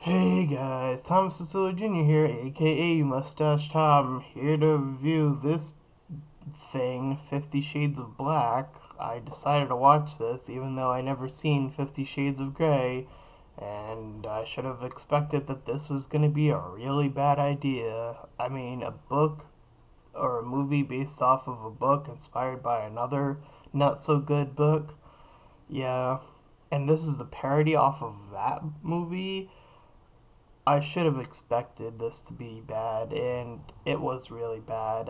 Hey guys, Thomas Cecilia Jr. here, aka Mustached Tom, here to review this thing, 50 Shades of Black. I decided to watch this even though I never seen 50 Shades of Grey, and I should have expected that this was going to be a really bad idea. I mean, a book or a movie based off of a book inspired by another not so good book. Yeah, and this is the parody off of that movie. I should have expected this to be bad, and it was really bad.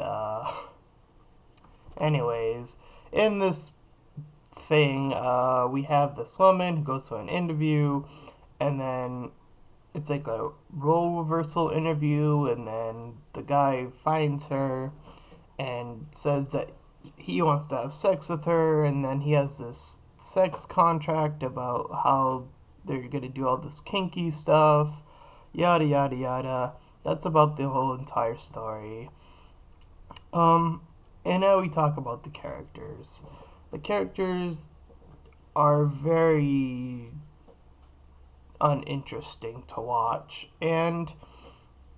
Anyways, in this thing, we have this woman who goes to an interview, and then it's like a role reversal interview, and then the guy finds her and says that he wants to have sex with her, and then he has this sex contract about how they're gonna do all this kinky stuff, yada yada yada. That's about the whole entire story. Um, and now we talk about the characters. The characters are very uninteresting to watch, and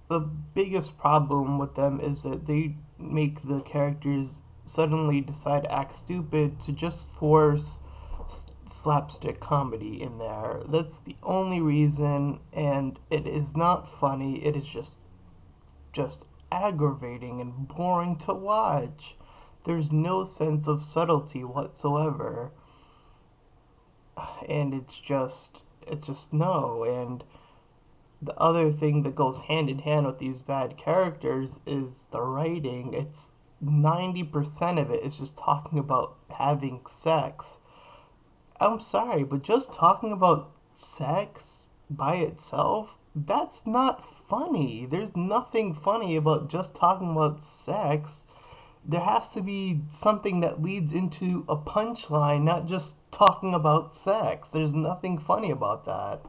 the biggest problem with them is that they make the characters suddenly decide to act stupid to just force slapstick comedy in there. That's the only reason, and it is not funny. It is just aggravating and boring to watch. There's no sense of subtlety whatsoever, and it's just no. And the other thing that goes hand in hand with these bad characters is the writing. It's 90% of it is just talking about having sex. I'm sorry, but just talking about sex by itself, that's not funny. There's nothing funny about just talking about sex. There has to be something that leads into a punchline, not just talking about sex. There's nothing funny about that.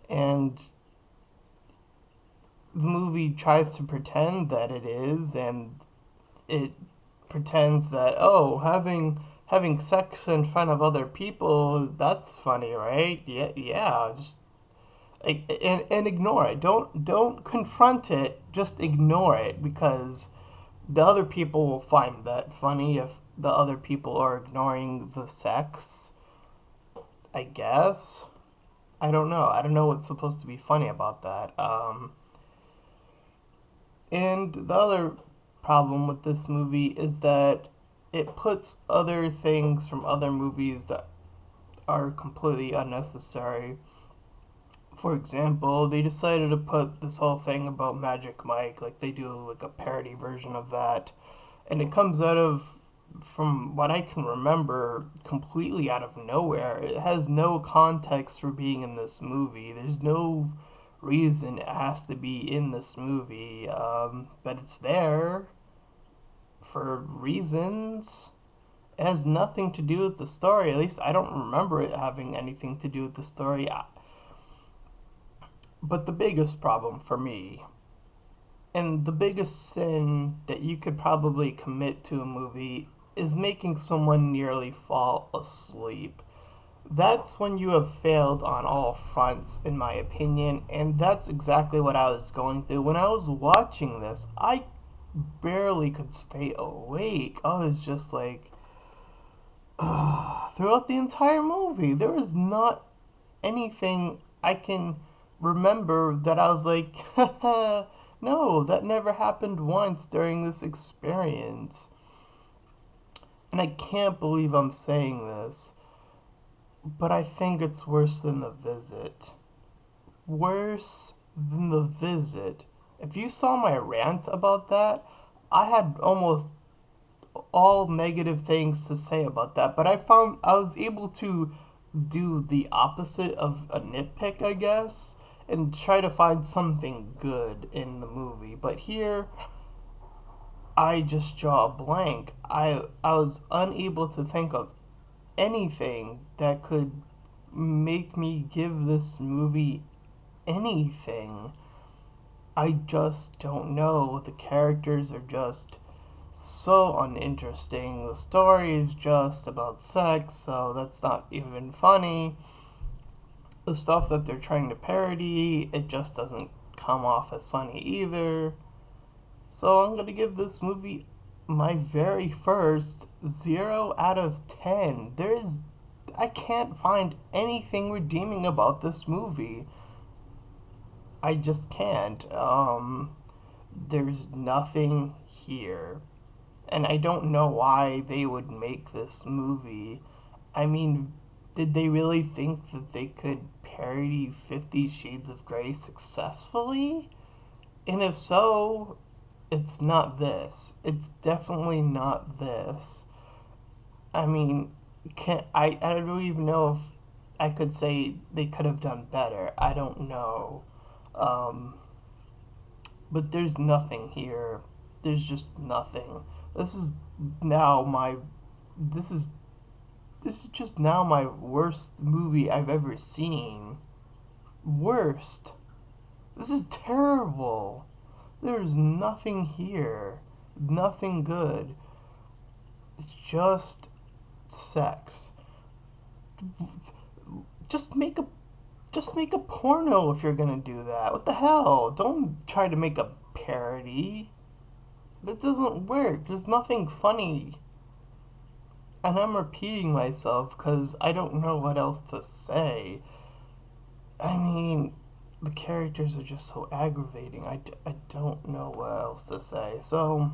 And the movie tries to pretend that it is, and it pretends that, oh, having sex in front of other people, that's funny, right? Yeah, just and ignore it. Don't confront it, just ignore it, because the other people will find that funny if the other people are ignoring the sex, I guess. I don't know what's supposed to be funny about that. And the other problem with this movie is that it puts other things from other movies that are completely unnecessary. For example, they decided to put this whole thing about Magic Mike, like they do like a parody version of that, and it comes out of, from what I can remember, completely out of nowhere. It has no context for being in this movie. There's no reason it has to be in this movie, but it's there for reasons. It has nothing to do with the story. At least I don't remember it having anything to do with the story. But the biggest problem for me, and the biggest sin that you could probably commit to a movie, is making someone nearly fall asleep. That's when you have failed on all fronts, in my opinion, and that's exactly what I was going through. When I was watching this, I barely could stay awake. I was just like, throughout the entire movie, there was not anything I can remember that I was like, no, that never happened once during this experience. And I can't believe I'm saying this, but I think it's worse than The Visit. Worse than The Visit. If you saw my rant about that, I had almost all negative things to say about that, but I found I was able to do the opposite of a nitpick, I guess, and try to find something good in the movie. But here, I just draw a blank. I was unable to think of anything that could make me give this movie anything. I just don't know. The characters are just so uninteresting. The story is just about sex, so that's not even funny. The stuff that they're trying to parody, it just doesn't come off as funny either. So I'm gonna give this movie my very first 0 out of 10. I can't find anything redeeming about this movie. I just can't. There's nothing here. And I don't know why they would make this movie. I mean, did they really think that they could parody 50 Shades of Grey successfully? And if so, it's not this. It's definitely not this. I mean, I don't even know if I could say they could have done better. I don't know. Um, but there's nothing here. There's just nothing. This is now my this is this is just now my worst movie I've ever seen. Worst. This is terrible. There's nothing here. Nothing good. It's just sex. Just make a just make a porno if you're gonna do that. What the hell? Don't try to make a parody. That doesn't work. There's nothing funny. And I'm repeating myself because I don't know what else to say. I mean, the characters are just so aggravating. I don't know what else to say. So,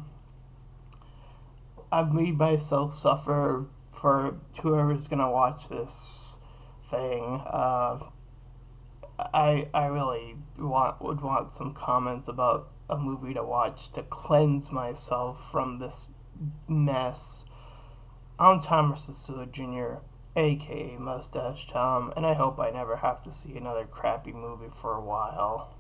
I've made myself suffer for whoever's gonna watch this thing. I really would want some comments about a movie to watch to cleanse myself from this mess. I'm Thomas Sicily Jr., aka Mustache Tom, and I hope I never have to see another crappy movie for a while.